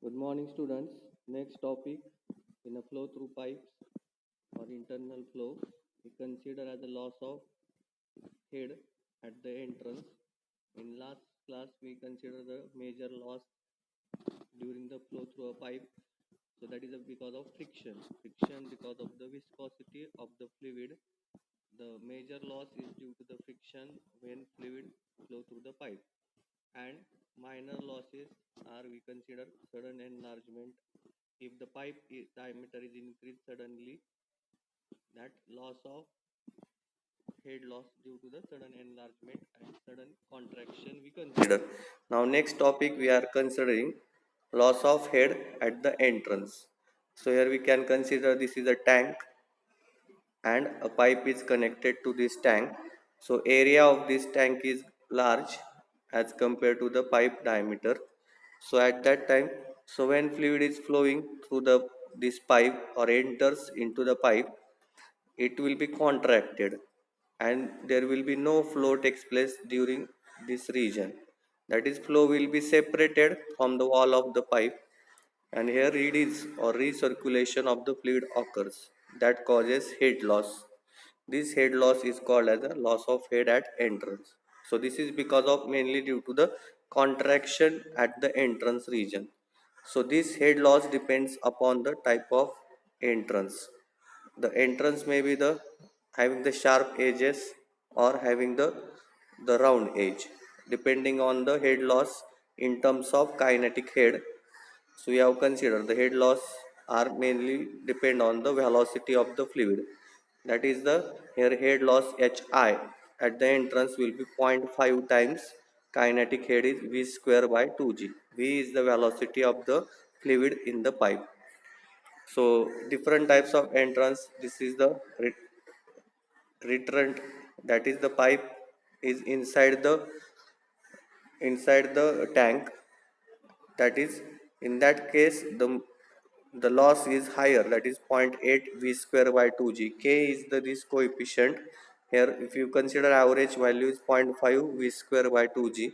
Good morning, students. Next topic in a flow through pipes or internal flow, we consider as a loss of head at the entrance. In last class, we consider the major loss during the flow through a pipe. So that is because of friction. Friction because of the viscosity of the fluid. The major loss is due to the friction when fluid flow through the pipe. And minor losses are we consider sudden enlargement. If the pipe diameter is increased suddenly, that loss of head loss due to the sudden enlargement and sudden contraction we consider. Now next topic we are considering loss of head at the entrance. So here we can consider this is a tank and a pipe is connected to this tank. So area of this tank is large as compared to the pipe diameter. So at that time, so when fluid is flowing through the this pipe or enters into the pipe, it will be contracted and there will be no flow takes place during this region. That is, flow will be separated from the wall of the pipe, and here release or recirculation of the fluid occurs that causes head loss. This head loss is called as a loss of head at entrance. So this is because of mainly due to the contraction at the entrance region. So this head loss depends upon the type of entrance. The entrance may be the having the sharp edges or having the round edge, depending on the head loss in terms of kinetic head. So we have considered the head loss are mainly depend on the velocity of the fluid. That is the here head loss hi at the entrance will be 0.5 times kinetic head is v square by 2g. V is the velocity of the fluid in the pipe. So different types of entrance. This is the return. That is the pipe is inside the tank. That is, in that case the loss is higher, that is 0.8 v square by 2g. K is the this coefficient. Here if you consider average value is 0.5 v square by 2g.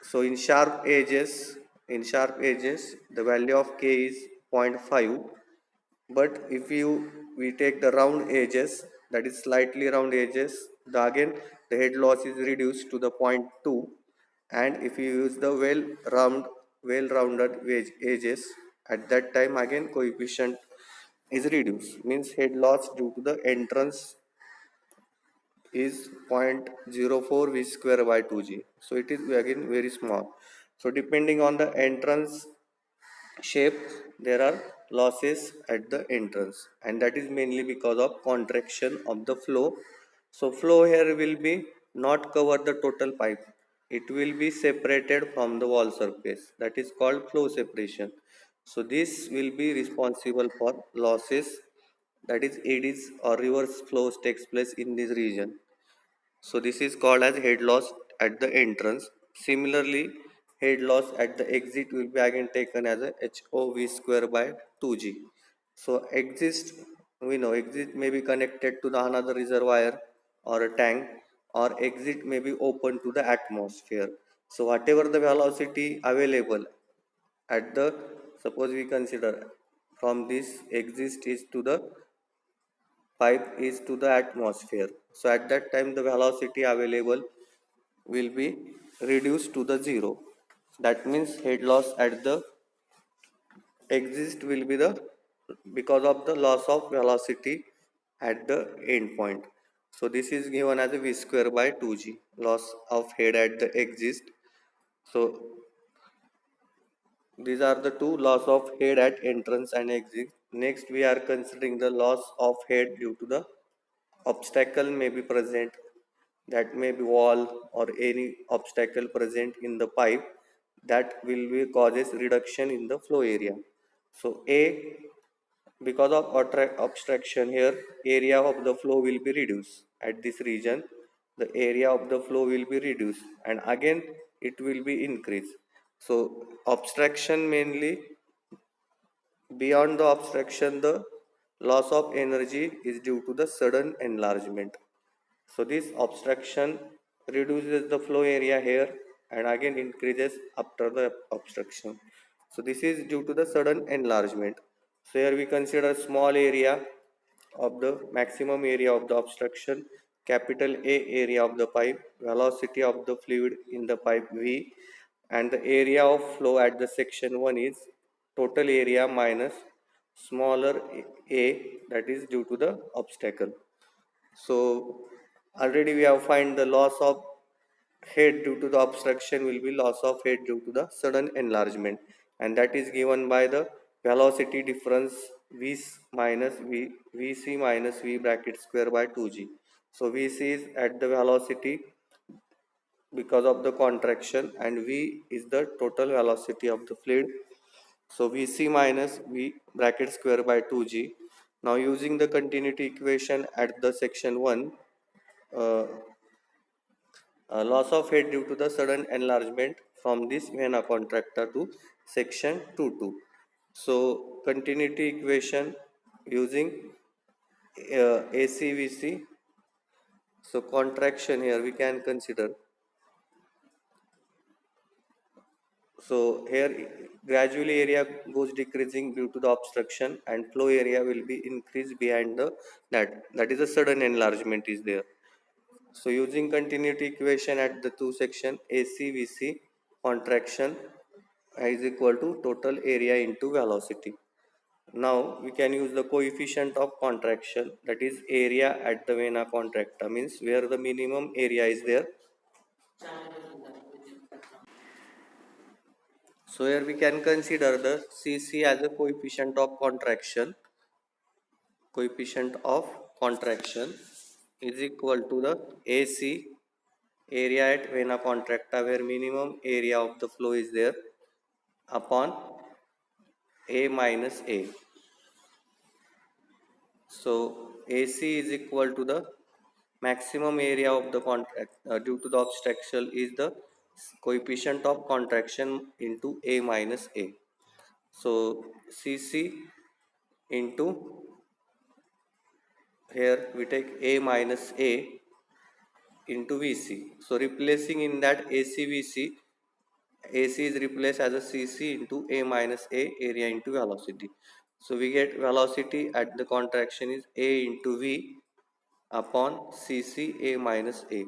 So in sharp edges the value of k is 0.5. But if we take the round edges, that is slightly round edges, the again the head loss is reduced to the 0.2. And if you use the well rounded edges, at that time again coefficient is reduced, means head loss due to the entrance is 0.04 v square by 2g. So it is again very small. So depending on the entrance shape, there are losses at the entrance, and that is mainly because of contraction of the flow. So flow here will be not cover the total pipe, it will be separated from the wall surface, that is called flow separation. So this will be responsible for losses, that is eddies or reverse flows takes place in this region. So this is called as head loss at the entrance. Similarly, head loss at the exit will be again taken as a HOV square by 2G. So exit may be connected to the another reservoir or a tank, or exit may be open to the atmosphere. So whatever the velocity available at the, suppose we consider from this exit is to the pipe is to the atmosphere. So at that time the velocity available will be reduced to the zero. That means head loss at the exist will be the because of the loss of velocity at the end point. So this is given as a v square by 2g, loss of head at the exist. So these are the two loss of head at entrance and exit. Next we are considering the loss of head due to the obstacle may be present, that may be wall or any obstacle present in the pipe, that will be causes reduction in the flow area. So a, because of obstruction here, area of the flow will be reduced at this region. The area of the flow will be reduced and again it will be increased. So obstruction mainly, beyond the obstruction the loss of energy is due to the sudden enlargement. So this obstruction reduces the flow area here and again increases after the obstruction. So this is due to the sudden enlargement. So here we consider small area of the maximum area of the obstruction, capital A area of the pipe, velocity of the fluid in the pipe V, and the area of flow at the section 1 is total area minus smaller a, that is due to the obstacle. So already we have find the loss of head due to the obstruction will be loss of head due to the sudden enlargement, and that is given by the velocity difference v minus vc minus v bracket square by 2g. So vc is at the velocity because of the contraction and v is the total velocity of the fluid. So vc minus v bracket square by 2g. Now using the continuity equation at the section 1, uh, loss of head due to the sudden enlargement from this vena contracta to section 2-2. So continuity equation using ACVC. So contraction here we can consider. So here gradually area goes decreasing due to the obstruction and flow area will be increased behind the that is a sudden enlargement is there. So using continuity equation at the two section, ACVC contraction is equal to total area into velocity. Now we can use the coefficient of contraction, that is area at the vena contracta, means where the minimum area is there. So here we can consider the CC as a coefficient of contraction is equal to the AC area at vena contracta where minimum area of the flow is there upon A minus A. So AC is equal to the maximum area of the contract due to the obstruction is the coefficient of contraction into A minus A. So CC into, here we take A minus A into VC. So replacing in that ACVC, AC is replaced as a CC into A minus A area into velocity. So we get velocity at the contraction is A into V upon CC A minus A.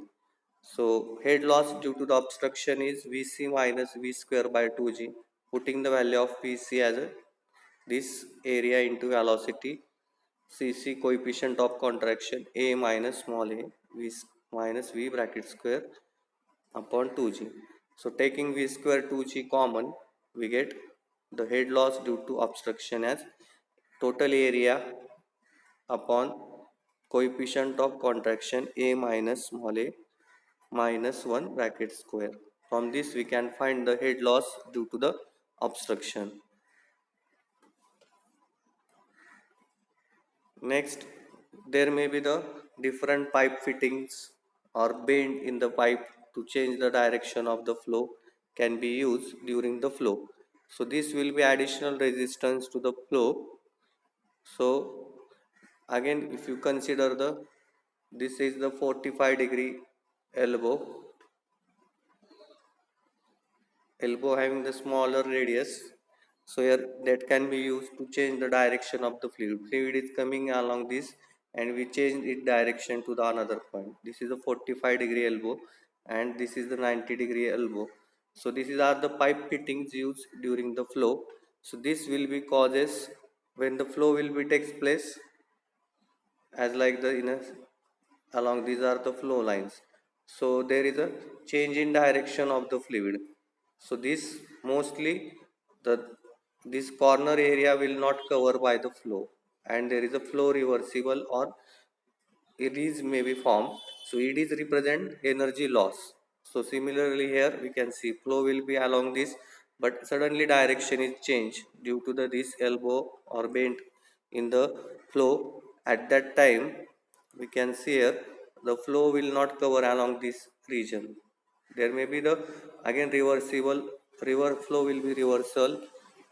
So head loss due to the obstruction is VC minus V square by 2G. Putting the value of VC as a, this area into velocity, CC coefficient of contraction A minus small a V minus V bracket square upon 2G. So taking V square 2G common, we get the head loss due to obstruction as total area upon coefficient of contraction A minus small a minus 1 bracket square. From this we can find the head loss due to the obstruction. Next, there may be the different pipe fittings or bend in the pipe to change the direction of the flow can be used during the flow. So this will be additional resistance to the flow. So again if you consider the, this is the 45-degree elbow having the smaller radius. So here that can be used to change the direction of the fluid. Fluid is coming along this and we change its direction to the another point. This is a 45-degree elbow and this is the 90-degree elbow. So these are the pipe fittings used during the flow. So this will be causes when the flow will be takes place as like the inner along these are the flow lines. So there is a change in direction of the fluid. So this mostly the this corner area will not cover by the flow and there is a flow reversible or it is may be formed. So it is represent energy loss. So similarly here we can see flow will be along this but suddenly direction is changed due to the this elbow or bend in the flow. At that time we can see here the flow will not cover along this region. There may be the again reversible, river flow will be reversal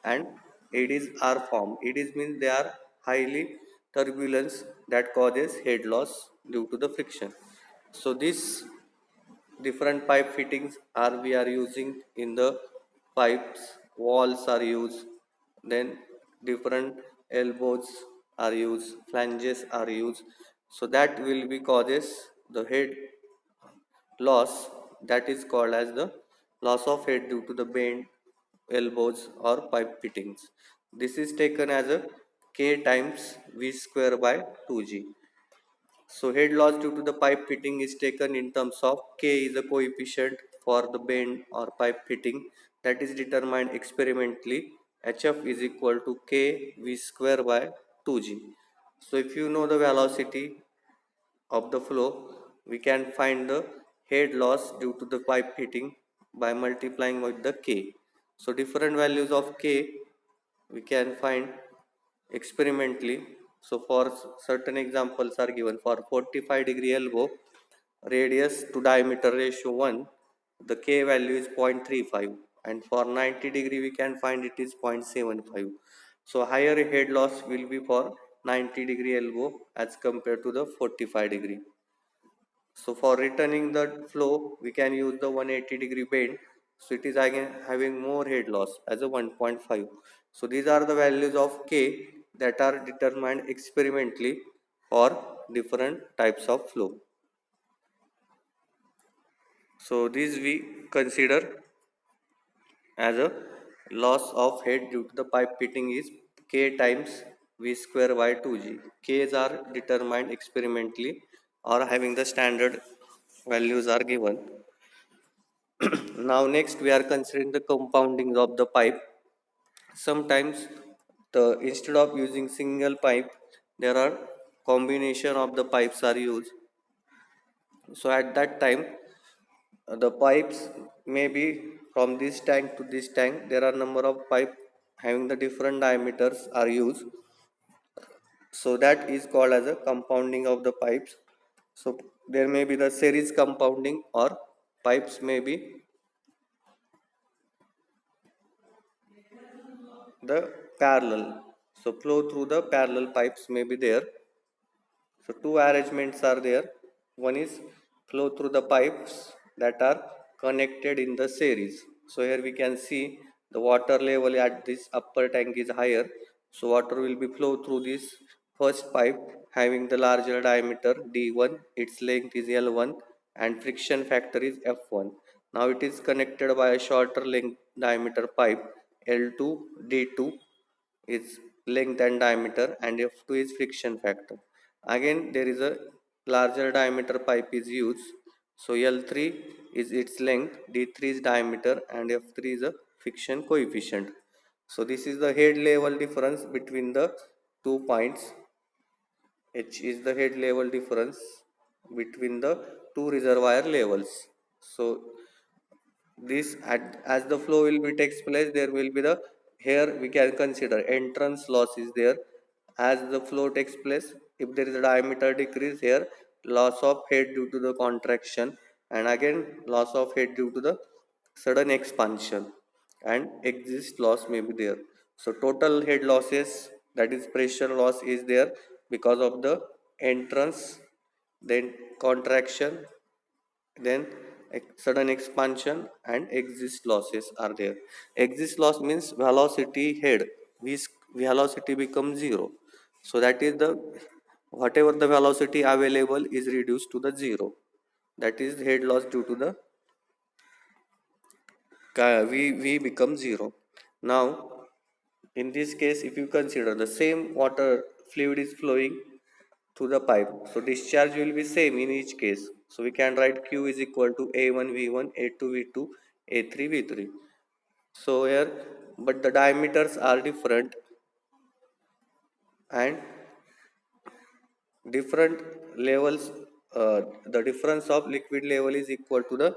and eddies are formed. Eddies means they are highly turbulence that causes head loss due to the friction. So this different pipe fittings are we are using in the pipes walls are used, then different elbows are used, flanges are used. So that will be causes the head loss, that is called as the loss of head due to the bend elbows or pipe fittings. This is taken as a k times v square by 2g. So head loss due to the pipe fitting is taken in terms of k is a coefficient for the bend or pipe fitting that is determined experimentally. Hf is equal to k v square by 2g. So if you know the velocity of the flow, we can find the head loss due to the pipe fitting by multiplying with the k. So different values of k we can find experimentally. So for certain examples are given for 45-degree elbow, radius to diameter ratio 1, the k value is 0.35, and for 90-degree we can find it is 0.75. So higher head loss will be for 90-degree elbow as compared to the 45-degree. So for returning the flow, we can use the 180-degree bend. So it is again having more head loss as a 1.5. So these are the values of K that are determined experimentally for different types of flow. So these we consider as a loss of head due to the pipe fitting is K times V square by 2G. K's are determined experimentally or having the standard values are given. Now next we are considering the compounding of the pipe. Sometimes the instead of using single pipe, there are combination of the pipes are used. So at that time, the pipes may be from this tank to this tank. There are number of pipe having the different diameters are used. So that is called as a compounding of the pipes. So there may be the series compounding or pipes may be the parallel. So flow through the parallel pipes may be there. So two arrangements are there. One is flow through the pipes that are connected in the series. So here we can see the water level at this upper tank is higher. So water will be flow through this first pipe having the larger diameter d1, its length is l1 and friction factor is f1. Now it is connected by a shorter length diameter pipe l2, d2 is length and diameter and f2 is friction factor. Again there is a larger diameter pipe is used. So l3 is its length, d3 is diameter and f3 is a friction coefficient. So this is the head level difference between the 2 points. H is the head level difference between the two reservoir levels. So this as the flow will be takes place, there will be the, here we can consider entrance loss is there. As the flow takes place, if there is a diameter decrease, here loss of head due to the contraction and again loss of head due to the sudden expansion and exist loss may be there. So total head losses, that is pressure loss is there because of the entrance, then contraction, then sudden expansion and exist losses are there. Exist loss means velocity head, velocity becomes zero. So that is the whatever the velocity available is reduced to the zero, that is head loss due to the v become zero. Now in this case, if you consider the same water fluid is flowing through the pipe, so discharge will be same in each case. So we can write q is equal to a1 v1, a2 v2, a3 v3. So here but the diameters are different and different levels, the difference of liquid level is equal to the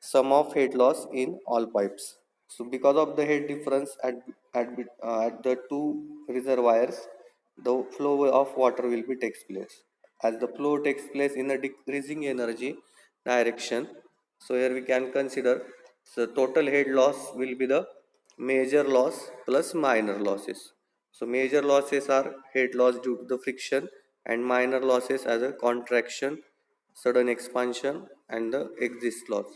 sum of head loss in all pipes. So because of the head difference at the two reservoirs, the flow of water will be takes place. As the flow takes place in a decreasing energy direction, so here we can consider the total head loss will be the major loss plus minor losses. So major losses are head loss due to the friction and minor losses as a contraction, sudden expansion and the exist loss.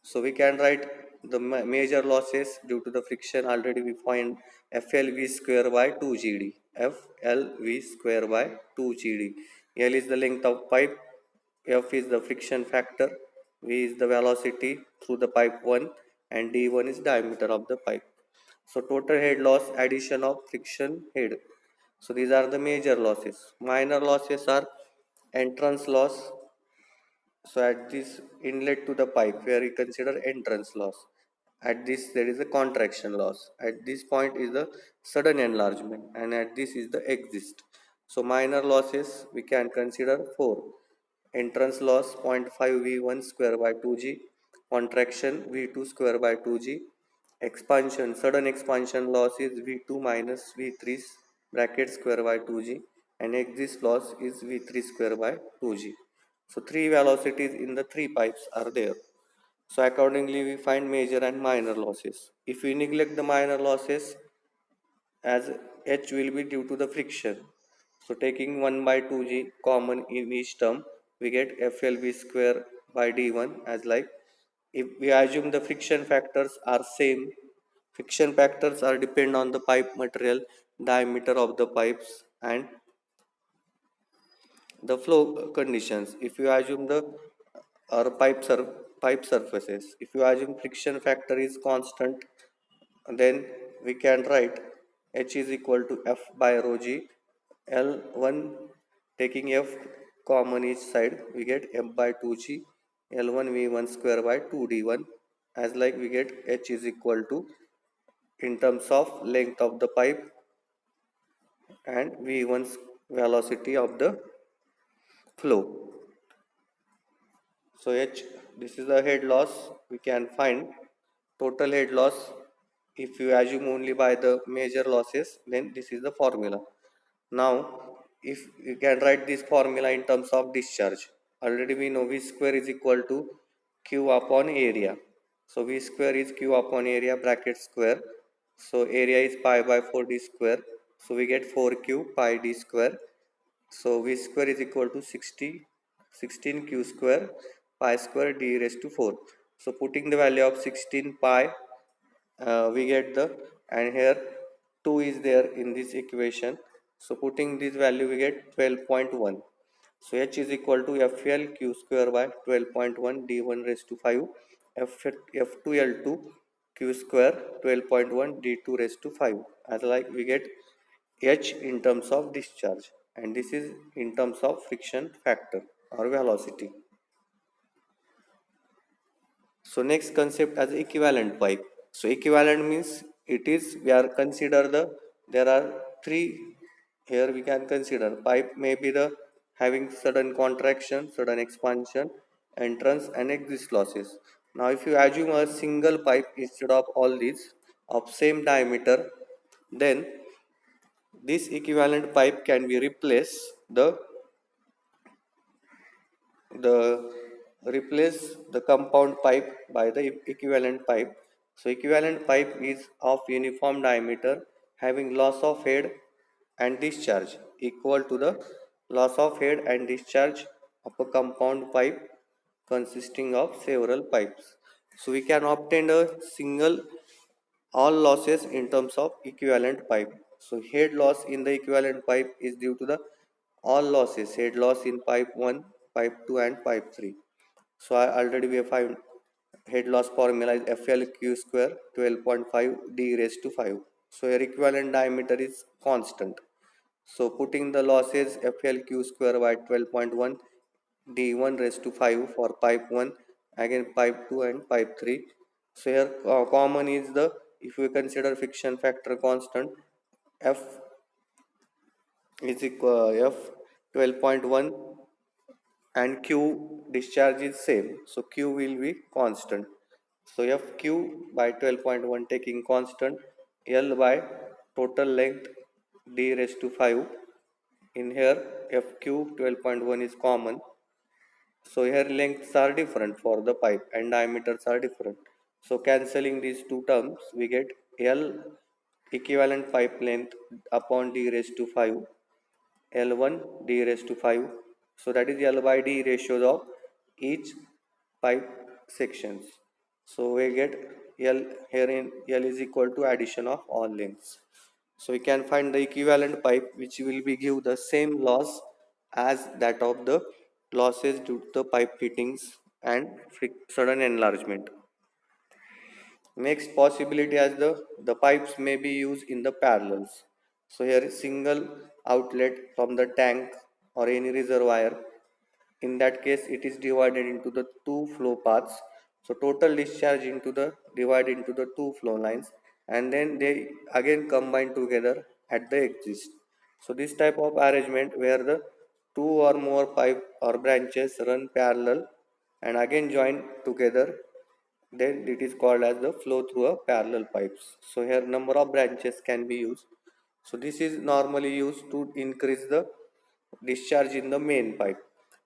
So we can write the major losses due to the friction already we find FLV square by 2GD. FLV square by 2GD. L is the length of pipe, F is the friction factor, V is the velocity through the pipe 1, and D1 is diameter of the pipe. So total head loss addition of friction head. So these are the major losses. Minor losses are entrance loss. So at this inlet to the pipe where we consider entrance loss. At this there is a contraction loss. At this point is the sudden enlargement, and at this is the exist. So minor losses we can consider 4. Entrance loss 0.5 V1 square by 2G. Contraction V2 square by 2G. Expansion, sudden expansion loss is V2 minus V3 bracket square by 2G, and exist loss is V3 square by 2G. So three velocities in the three pipes are there. So accordingly we find major and minor losses. If we neglect the minor losses, as H will be due to the friction. So taking 1 by 2G common in each term, we get FLV square by D1 as like, if we assume the friction factors are same, friction factors are depend on the pipe material, diameter of the pipes, and the flow conditions. If you assume the or pipe surfaces, if you assume friction factor is constant, then we can write H is equal to F by rho G. L1 taking F common each side, we get F by 2G. L1 V1 square by 2D1, as like we get H is equal to, in terms of length of the pipe, and V1's velocity of the flow. So H, this is the head loss. We can find total head loss. If you assume only by the major losses, then this is the formula. Now, if you can write this formula in terms of discharge, already we know V square is equal to Q upon area. So V square is Q upon area bracket square. So area is pi by 4D square. So we get 4Q pi D square. So V square is equal to 16 Q square pi square D raised to 4. So putting the value of 16 pi, we get the, and here 2 is there in this equation. So putting this value we get 12.1. So H is equal to FL Q square by 12.1 D1 raised to 5 F2L2 Q square 12.1 D2 raised to 5, as like we get H in terms of discharge, and this is in terms of friction factor or velocity. So next concept as equivalent pipe. So equivalent means it is, we are consider the, there are three here we can consider. Pipe may be the having sudden contraction, sudden expansion, entrance and exit losses. Now if you assume a single pipe instead of all these of same diameter, then this equivalent pipe can be replaced the replace the compound pipe by the equivalent pipe. So equivalent pipe is of uniform diameter having loss of head and discharge equal to the loss of head and discharge of a compound pipe consisting of several pipes. So we can obtain a single all losses in terms of equivalent pipe. So head loss in the equivalent pipe is due to the all losses, head loss in pipe 1, pipe 2 and pipe 3. So I already we have found head loss formula is FLQ square 12.5 D raised to 5. So your equivalent diameter is constant. So putting the losses FLQ square by 12.1 D1 raised to 5 for pipe 1, again pipe 2 and pipe 3. So here common is the, if we consider friction factor constant, F is equal F 12.1 and Q discharge is same. So Q will be constant. So FQ by 12.1 taking constant, L by total length D raised to 5. In here FQ 12.1 is common. So here lengths are different for the pipe and diameters are different. So cancelling these two terms, we get L equivalent pipe length upon D raised to 5, L1 D raised to 5. So that is L by D ratios of each pipe sections. So we get L here in L is equal to addition of all lengths. So we can find the equivalent pipe which will be give the same loss as that of the losses due to the pipe fittings and sudden enlargement. Next possibility as the pipes may be used in the parallels. So here is single outlet from the tank or any reservoir. In that case it is divided into the two flow paths. So total discharge into the divided into the two flow lines, and then they again combine together at the exit. So this type of arrangement where the two or more pipe or branches run parallel and again join together, then it is called as the flow through a parallel pipes. So here number of branches can be used. So this is normally used to increase the discharge in the main pipe.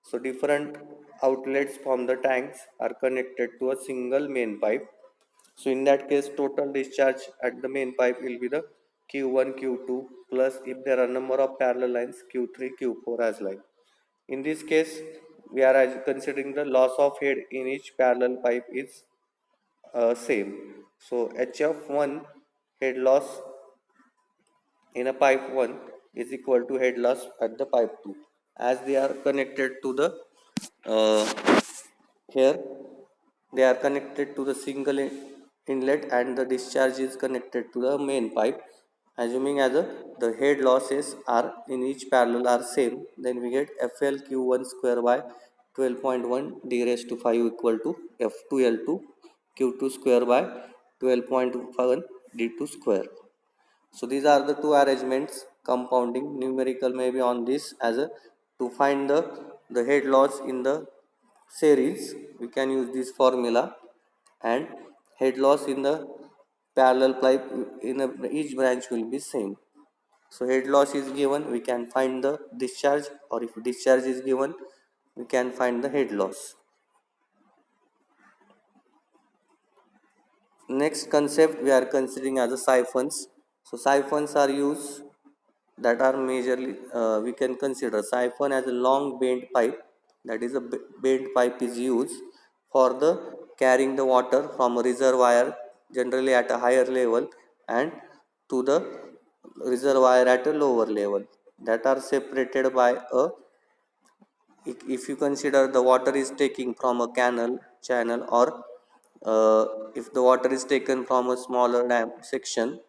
So different outlets from the tanks are connected to a single main pipe. So in that case total discharge at the main pipe will be the q1 q2 plus if there are number of parallel lines q3 q4 as like. In this case we are considering the loss of head in each parallel pipe is same. So HF1 head loss in a pipe 1 is equal to head loss at the pipe 2 as they are connected to the uh, here they are connected to the single inlet and the discharge is connected to the main pipe. Assuming as the head losses are in each parallel are same, then we get FLQ1 square by 12.1 d raised to 5 equal to F2L2 Q2 square by 12.1 d2 square. So these are the two arrangements. Compounding numerical may be on this as a to find the head loss in the series. We can use this formula, and head loss in the parallel pipe in each branch will be same. So head loss is given, we can find the discharge, or if discharge is given, we can find the head loss. Next concept we are considering as a siphons. So siphons are used that are majorly we can consider siphon as a long bent pipe, that is a bent pipe is used for the carrying the water from a reservoir generally at a higher level and to the reservoir at a lower level that are separated by a, if you consider the water is taking from a canal channel or if the water is taken from a smaller dam section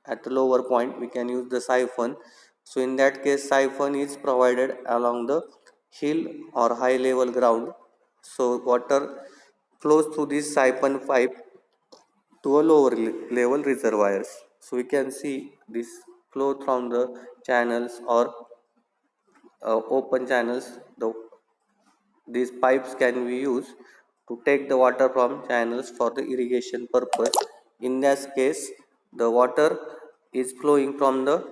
at the lower point, we can use the siphon. So in that case siphon is provided along the hill or high level ground. So water flows through this siphon pipe to a lower level reservoirs. So we can see this flow from the channels or open channels. These pipes can be used to take the water from channels for the irrigation purpose. In this case, the water is flowing from the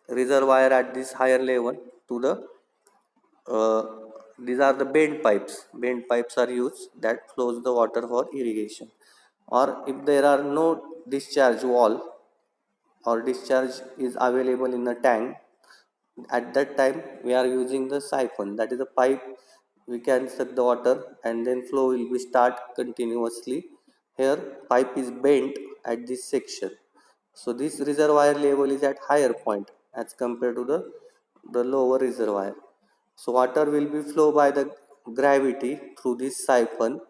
reservoir at this higher level to the uh, these are the bent pipes. Bent pipes are used that flows the water for irrigation. Or if there are no discharge wall or discharge is available in the tank, at that time we are using the siphon, that is a pipe. We can suck the water and then flow will be start continuously. Here pipe is bent at this section, so this reservoir level is at higher point as compared to the lower reservoir. So water will be flow by the gravity through this siphon.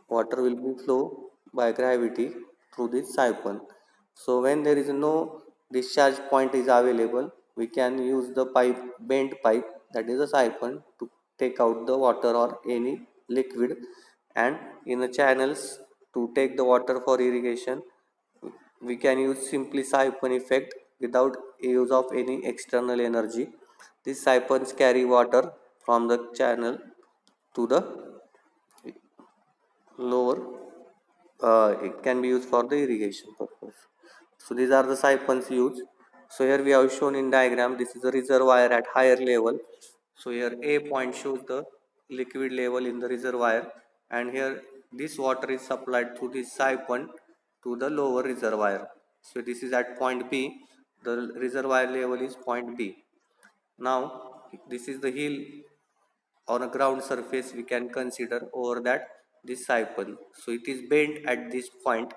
Water will be flow by gravity through this siphon. So when there is no discharge point is available, we can use the pipe bent pipe, that is a siphon, to take out the water or any liquid, and in the channels to take the water for irrigation we can use simply siphon effect without use of any external energy. These siphons carry water from the channel to the lower, it can be used for the irrigation purpose. So these are the siphons used. So here we have shown in diagram, this is a reservoir at higher level. So here A point shows the liquid level in the reservoir, and here this water is supplied through this siphon to the lower reservoir. So this is at point B, the reservoir level is point B. Now this is the hill on a ground surface we can consider over that this siphon. So it is bent at this point.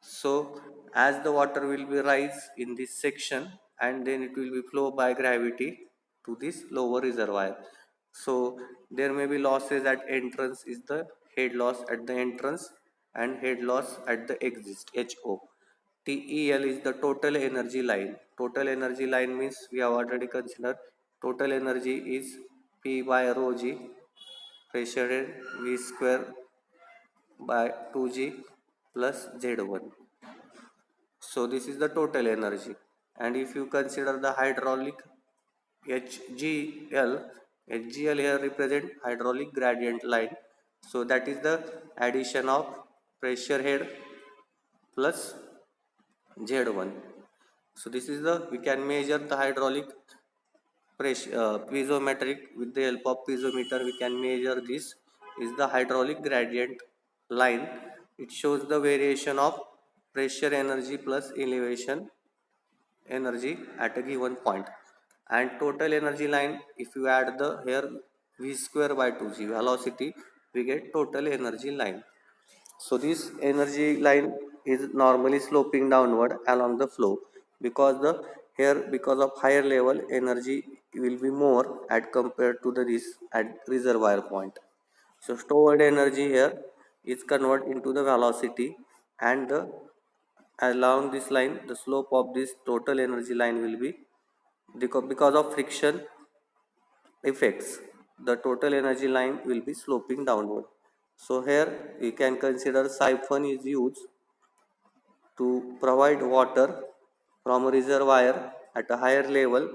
So as the water will be rise in this section and then it will be flow by gravity to this lower reservoir. So there may be losses at entrance is the head loss at the entrance and head loss at the exit HO. TEL is the total energy line. Total energy line means we have already considered total energy is P by rho G pressure V square by 2G plus Z1. So this is the total energy. And if you consider the hydraulic HGL, HGL here represent hydraulic gradient line. So that is the addition of pressure head plus Z1. So this is the, we can measure the hydraulic pressure, piezometric, with the help of piezometer we can measure this is the hydraulic gradient line. It shows the variation of pressure energy plus elevation energy at a given point. And total energy line, if you add the here v square by 2g velocity, we get total energy line. So this energy line is normally sloping downward along the flow because the here because of higher level energy will be more at compared to the this at reservoir point. So stored energy here is converted into the velocity, and the along this line the slope of this total energy line will be because of friction effects, the total energy line will be sloping downward. So here we can consider siphon is used to provide water from a reservoir at a higher level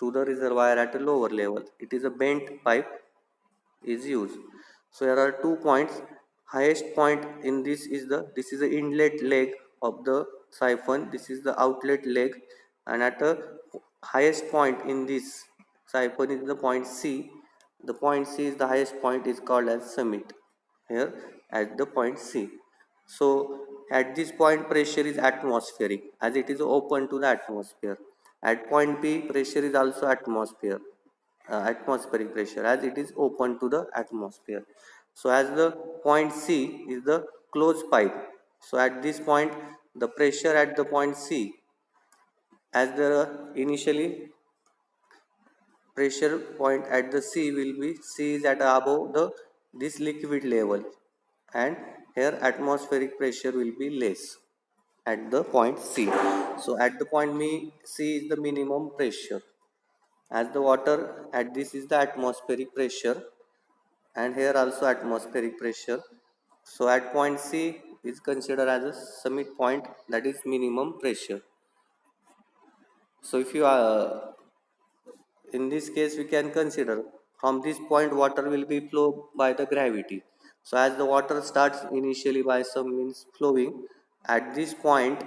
to the reservoir at a lower level. It is a bent pipe is used. So there are 2 points. Highest point in this is the inlet leg of the siphon. This is the outlet leg, and at a highest point in this siphon is the point C. The point C is the highest point is called as summit here at the point C. So at this point pressure is atmospheric as it is open to the atmosphere. At point B pressure is also atmospheric pressure as it is open to the atmosphere. So as the point C is the closed pipe. So at this point the pressure at the point C, as the initially pressure point at the C will be C is at above the this liquid level, and here atmospheric pressure will be less at the point C. So at the point C is the minimum pressure as the water at this is the atmospheric pressure, and here also atmospheric pressure. So at point C is considered as a summit point, that is minimum pressure. So if you are in this case we can consider from this point water will be flow by the gravity. So as the water starts initially by some means flowing at this point,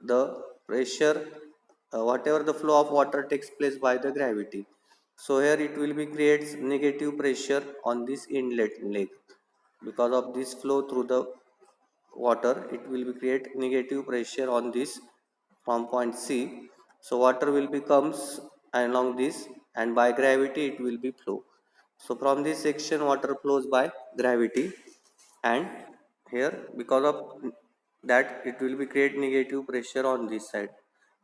the pressure, whatever the flow of water takes place by the gravity, so here it will be creates negative pressure on this inlet leg because of this flow through the water. It will be create negative pressure on this from point C. So water will be comes along this, and by gravity it will be flow. So from this section water flows by gravity, and here because of that it will be create negative pressure on this side.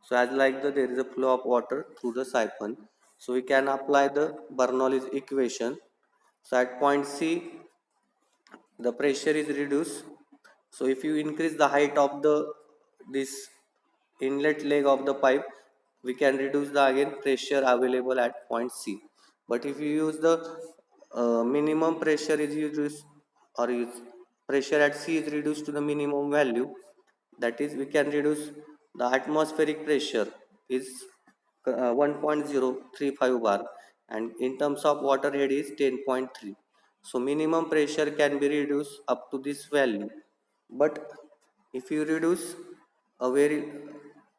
So as like the there is a flow of water through the siphon, so we can apply the Bernoulli's equation. So at point C the pressure is reduced. So if you increase the height of the this inlet leg of the pipe, we can reduce the again pressure available at point C. But if you use the minimum pressure is used, or use pressure at C is reduced to the minimum value, that is we can reduce the atmospheric pressure is 1.035 bar, and in terms of water head is 10.3. So minimum pressure can be reduced up to this value. But if you reduce a very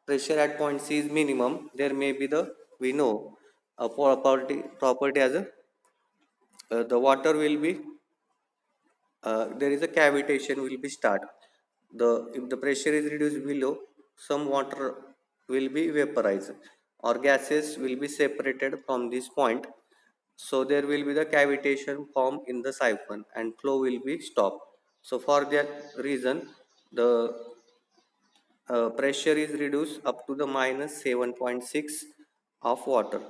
pressure at point C is minimum, there may be the, we know a property as a the water will be there is a cavitation will be start. The if the pressure is reduced below, some water will be vaporized or gases will be separated from this point. So there will be the cavitation form in the siphon and flow will be stopped. So for that reason, the pressure is reduced up to the minus 7.6 of water.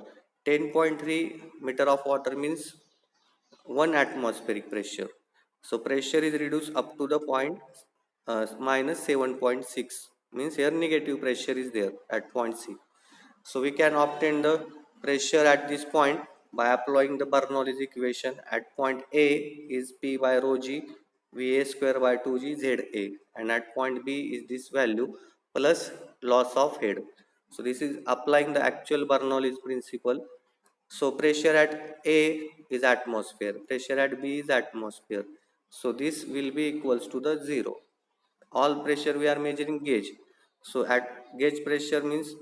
10.3 meter of water means 1 atmospheric pressure. So pressure is reduced up to the point minus 7.6, means here negative pressure is there at point C. So we can obtain the pressure at this point by applying the Bernoulli's equation. At point A is P by rho g Va square by 2g Za, and at point B is this value plus loss of head. So this is applying the actual Bernoulli's principle. So pressure at A is atmosphere, pressure at B is atmosphere. So this will be equals to the 0. All pressure we are measuring gauge. So at gauge pressure means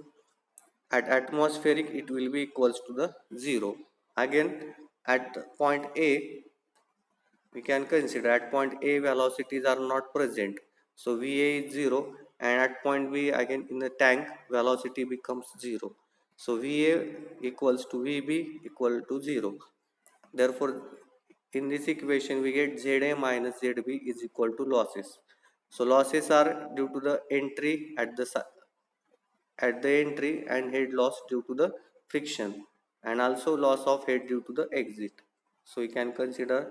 at atmospheric it will be equals to the 0. Again at point A we can consider at point A velocities are not present. So Va is 0, and at point B again in the tank velocity becomes 0. So Va equals to Vb equal to 0. Therefore in this equation we get Za minus Zb is equal to losses. So losses are due to the entry at the entry and head loss due to the friction, and also loss of head due to the exit. So we can consider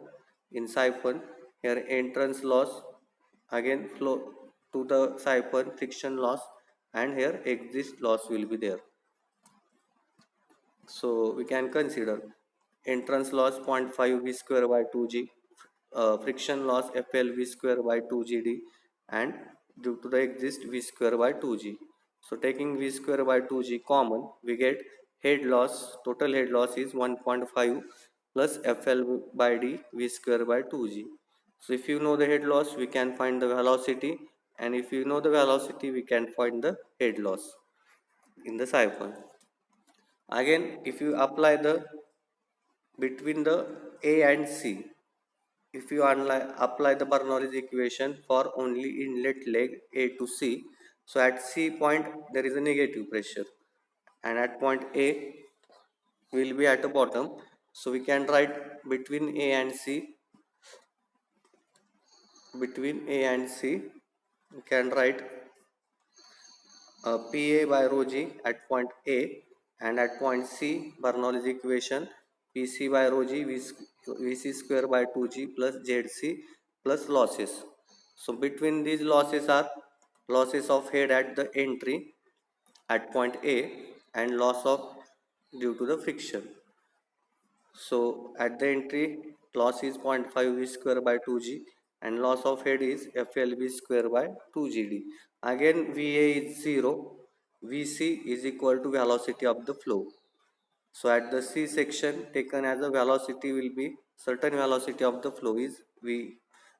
in siphon here entrance loss, again flow to the siphon friction loss, and here exit loss will be there. So we can consider entrance loss 0.5 V square by 2g, friction loss FL V square by 2gd, and due to the exist V square by 2g. So taking V square by 2g common, we get head loss, total head loss is 1.5 plus FL by d V square by 2g. So if you know the head loss, we can find the velocity, and if you know the velocity, we can find the head loss in the siphon. Again, if you apply the between the A and C, if you apply the Bernoulli's equation for only inlet leg A to C, so at C point there is a negative pressure, and at point A will be at the bottom. So we can write between A and C, between A and C, we can write PA by rho g at point A, and at point C Bernoulli's equation PC by rho g VC square by 2g plus ZC plus losses. So between these losses are losses of head at the entry at point A and loss of due to the friction. So at the entry loss is 0.5 V square by 2g, and loss of head is FLV square by 2gd. Again Va is 0, Vc is equal to velocity of the flow. So at the C section taken as a velocity will be certain velocity of the flow is V.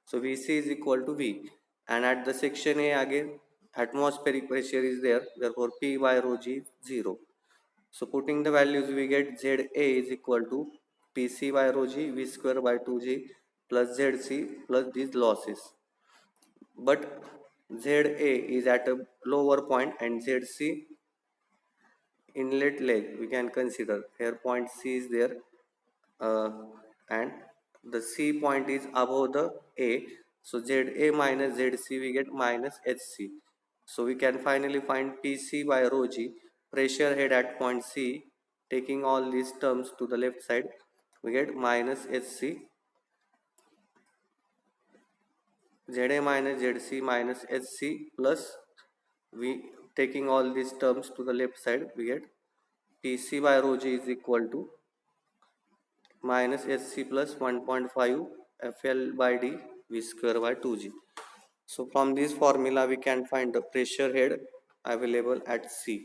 So Vc is equal to V, and at the section A again atmospheric pressure is there, therefore P by rho g is 0. So putting the values we get Za is equal to Pc by rho g V square by 2g plus Zc plus these losses. But Za is at a lower point, and Zc inlet leg we can consider here point C is there, uh, and the C point is above the A. So Za minus Zc we get minus Hc. So we can finally find Pc by rho g, pressure head at point C. Taking all these terms to the left side, we get minus Hc, Za minus Zc minus Hc plus we taking all these terms to the left side, we get Pc by rho g is equal to minus Hc plus 1.5 Fl by d V square by 2g. So from this formula we can find the pressure head available at C.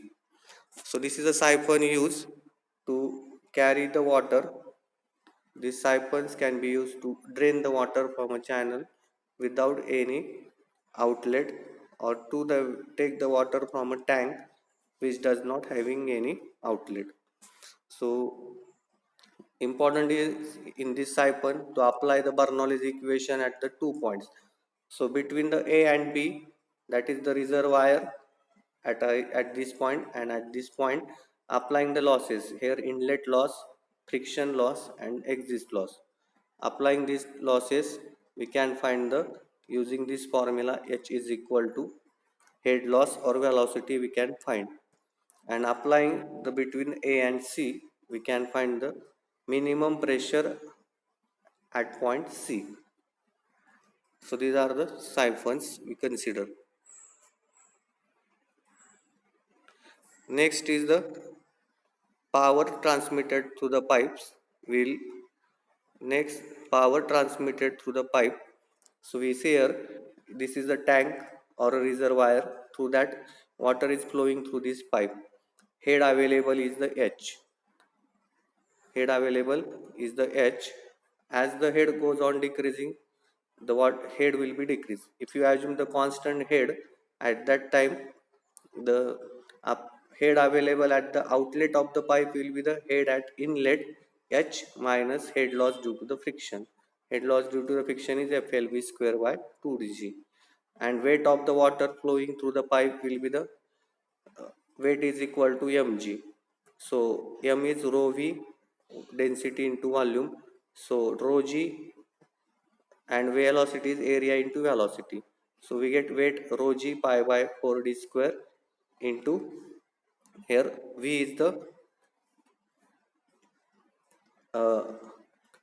So this is a siphon used to carry the water. These siphons can be used to drain the water from a channel without any outlet, or to take the water from a tank which does not having any outlet. So important is in this siphon to apply the Bernoulli's equation at the 2 points. So between the A and B, that is the reservoir at this point, and at this point applying the losses here inlet loss, friction loss, and exit loss. Applying these losses we can find the using this formula H is equal to head loss or velocity we can find, and applying the between A and C we can find the minimum pressure at point C. So these are the siphons we consider. Next is the power transmitted through the pipes. Will next power transmitted through the pipe. So we see here this is a tank or a reservoir. Through that water is flowing through this pipe. Head available is the H. Head available is the H. As the head goes on decreasing, the head will be decreased. If you assume the constant head, at that time the head available at the outlet of the pipe will be the head at inlet H minus head loss due to the friction. Head loss due to the friction is FLV square by 2G, and weight of the water flowing through the pipe will be the weight is equal to mg. So m is rho v, density into volume. So rho g, and velocity is area into velocity. So we get weight rho g pi by 4d square into, here v is the uh,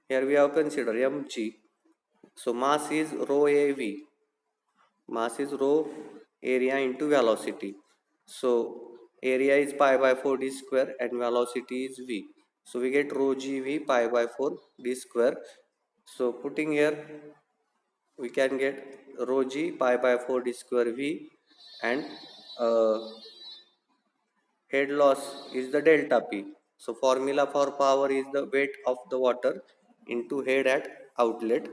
here we have considered mg. So mass is rho av. Mass is rho area into velocity. So area is pi by 4 d square and velocity is v. So we get rho gv pi by 4 d square. So putting here we can get rho g pi by 4 d square v, and uh, head loss is the delta p. So formula for power is the weight of the water into head at outlet.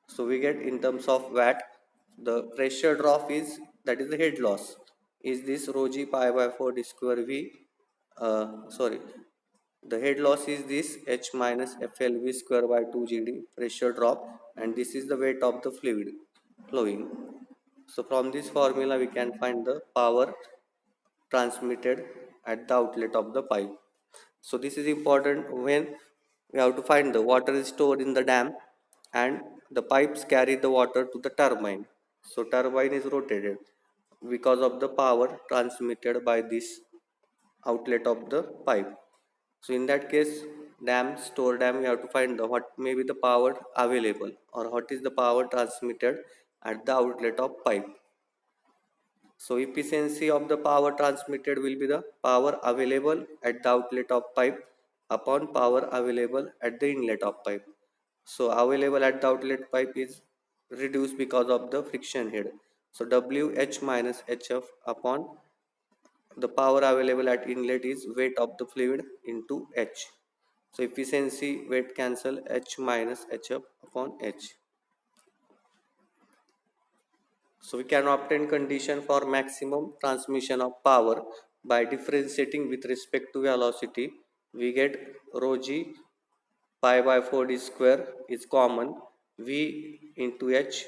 So we get in terms of watt, the pressure drop is, that is the head loss, is this rho g pi by 4 d square v. Sorry, the head loss is this H minus FLV square by 2GD pressure drop, and this is the weight of the fluid flowing. So from this formula we can find the power transmitted at the outlet of the pipe. So this is important when we have to find the water is stored in the dam and the pipes carry the water to the turbine. So turbine is rotated because of the power transmitted by this outlet of the pipe. So in that case, store dam, we have to find the what may be the power available or what is the power transmitted at the outlet of pipe. So efficiency of the power transmitted will be the power available at the outlet of pipe upon power available at the inlet of pipe. So available at the outlet pipe is reduced because of the friction head. So WH minus HF upon the power available at inlet is weight of the fluid into H. So efficiency weight cancel H minus HF upon H. So we can obtain condition for maximum transmission of power by differentiating with respect to velocity. We get rho g pi by 4d square is common, v into h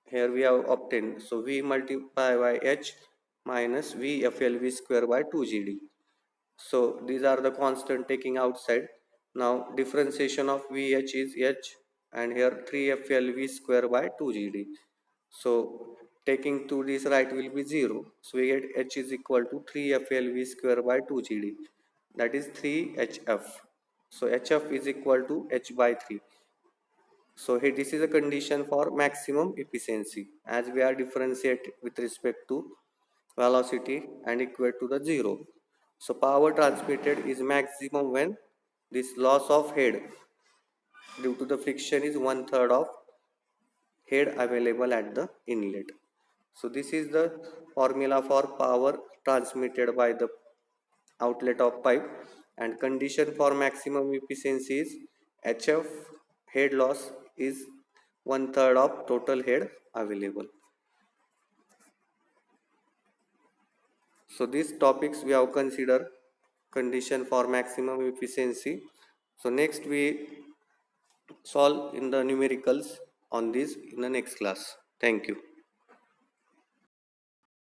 here we have obtained. So v multiply by h minus v FLV square by 2gd. So these are the constant taking outside. Now differentiation of VH is H, and here 3FLV square by 2GD. So taking to this right will be 0. So we get H is equal to 3FLV square by 2GD. That is 3HF. So HF is equal to H by 3. So here this is a condition for maximum efficiency as we are differentiate with respect to velocity and equate to the 0. So power transmitted is maximum when this loss of head due to the friction is 1/3 of head available at the inlet. So this is the formula for power transmitted by the outlet of pipe, and condition for maximum efficiency is HF head loss is 1/3 of total head available. So these topics we have considered condition for maximum efficiency. So next we solve in the numericals on this in the next class. Thank you.